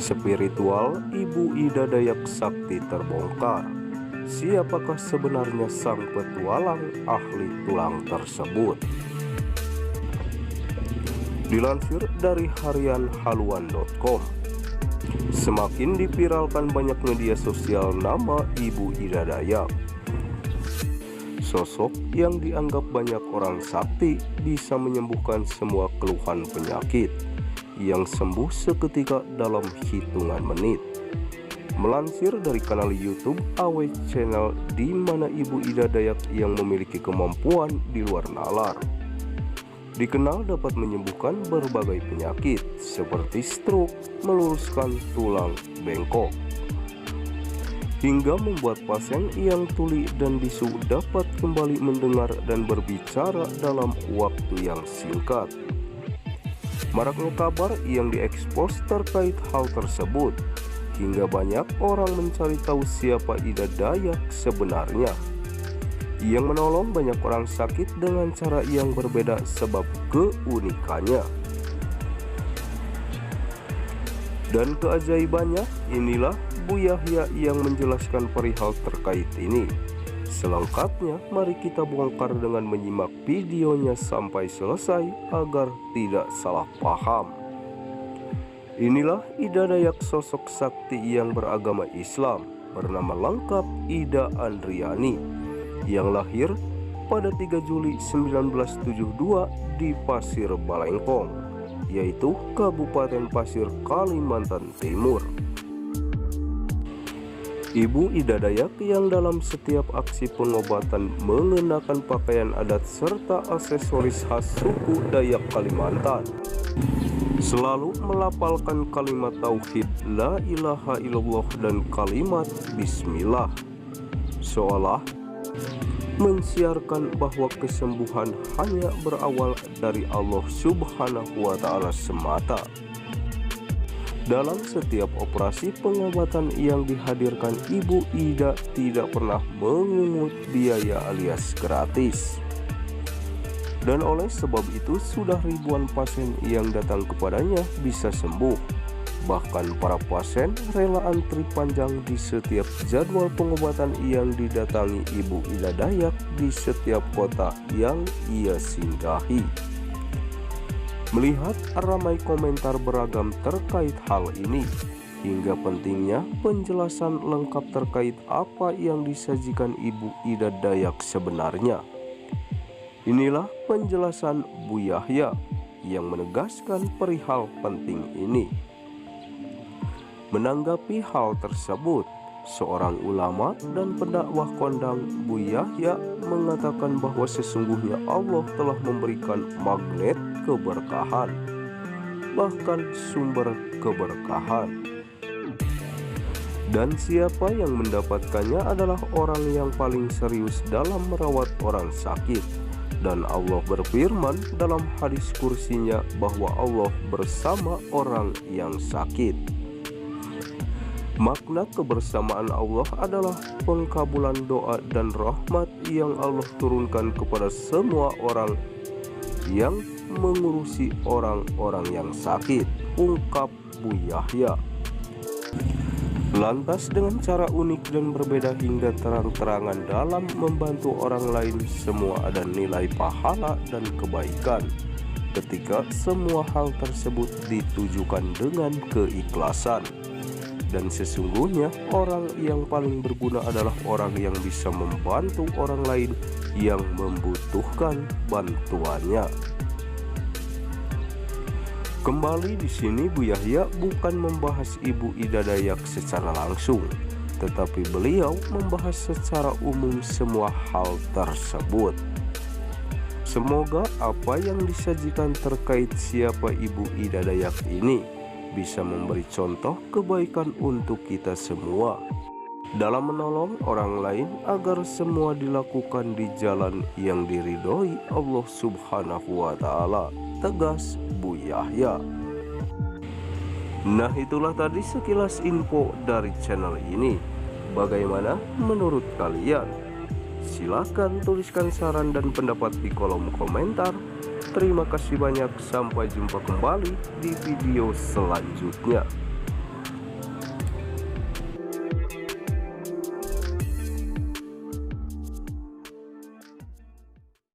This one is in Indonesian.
Spiritual Ibu Ida Dayak Sakti terbongkar. Siapakah sebenarnya sang petualang ahli tulang tersebut? Dilansir dari harian haluan.com, semakin dipiralkan banyak media sosial nama Ibu Ida Dayak. Sosok yang dianggap banyak orang sakti bisa menyembuhkan semua keluhan penyakit yang sembuh seketika dalam hitungan menit. Melansir dari kanal YouTube AW Channel, di mana Ibu Ida Dayak yang memiliki kemampuan di luar nalar, dikenal dapat menyembuhkan berbagai penyakit seperti stroke, meluruskan tulang bengkok, hingga membuat pasien yang tuli dan bisu dapat kembali mendengar dan berbicara dalam waktu yang singkat. Maraknya kabar yang diekspos terkait hal tersebut, hingga banyak orang mencari tahu siapa Ida Dayak sebenarnya, yang menolong banyak orang sakit dengan cara yang berbeda sebab keunikannya. Dan keajaibannya, inilah Bu Yahya yang menjelaskan perihal terkait ini. Selengkapnya mari kita bongkar dengan menyimak videonya sampai selesai agar tidak salah paham. Inilah Ida Dayak, sosok sakti yang beragama Islam, bernama lengkap Ida Andriani, yang lahir pada 3 Juli 1972 di Pasir Balengkong, yaitu Kabupaten Pasir, Kalimantan Timur. Ibu Ida Dayak yang dalam setiap aksi pengobatan mengenakan pakaian adat serta aksesoris khas suku Dayak Kalimantan, selalu melafalkan kalimat tauhid la ilaha illallah dan kalimat bismillah, seolah mensiarkan bahwa kesembuhan hanya berawal dari Allah Subhanahu wa Ta'ala semata. Dalam setiap operasi pengobatan yang dihadirkan, Ibu Ida tidak pernah mengungut biaya alias gratis. Dan oleh sebab itu sudah ribuan pasien yang datang kepadanya bisa sembuh. Bahkan para pasien rela antri panjang di setiap jadwal pengobatan yang didatangi Ibu Ida Dayak di setiap kota yang ia singgahi. Melihat ramai komentar beragam terkait hal ini, hingga pentingnya penjelasan lengkap terkait apa yang disajikan Ibu Ida Dayak sebenarnya, inilah penjelasan Bu Yahya yang menegaskan perihal penting ini. Menanggapi hal tersebut, seorang ulama dan pendakwah kondang, Bu Yahya, mengatakan bahwa sesungguhnya Allah telah memberikan magnet keberkahan, bahkan sumber keberkahan. Dan siapa yang mendapatkannya adalah orang yang paling serius dalam merawat orang sakit. Dan Allah berfirman dalam hadis kursinya bahwa Allah bersama orang yang sakit. Makna kebersamaan Allah adalah pengkabulan doa dan rahmat yang Allah turunkan kepada semua orang yang mengurusi orang-orang yang sakit, ungkap Bu Yahya. Lantas dengan cara unik dan berbeda hingga terang-terangan dalam membantu orang lain, semua ada nilai pahala dan kebaikan ketika semua hal tersebut ditujukan dengan keikhlasan. Dan sesungguhnya orang yang paling berguna adalah orang yang bisa membantu orang lain yang membutuhkan bantuannya. Kembali di sini Bu Yahya bukan membahas Ibu Ida Dayak secara langsung, tetapi beliau membahas secara umum semua hal tersebut. Semoga apa yang disajikan terkait siapa Ibu Ida Dayak ini bisa memberi contoh kebaikan untuk kita semua dalam menolong orang lain agar semua dilakukan di jalan yang diridhoi Allah Subhanahu wa Ta'ala, tegas Bu Yahya. Nah, itulah tadi sekilas info dari channel ini. Bagaimana menurut kalian? Silahkan tuliskan saran dan pendapat di kolom komentar. Terima kasih banyak, sampai jumpa kembali di video selanjutnya.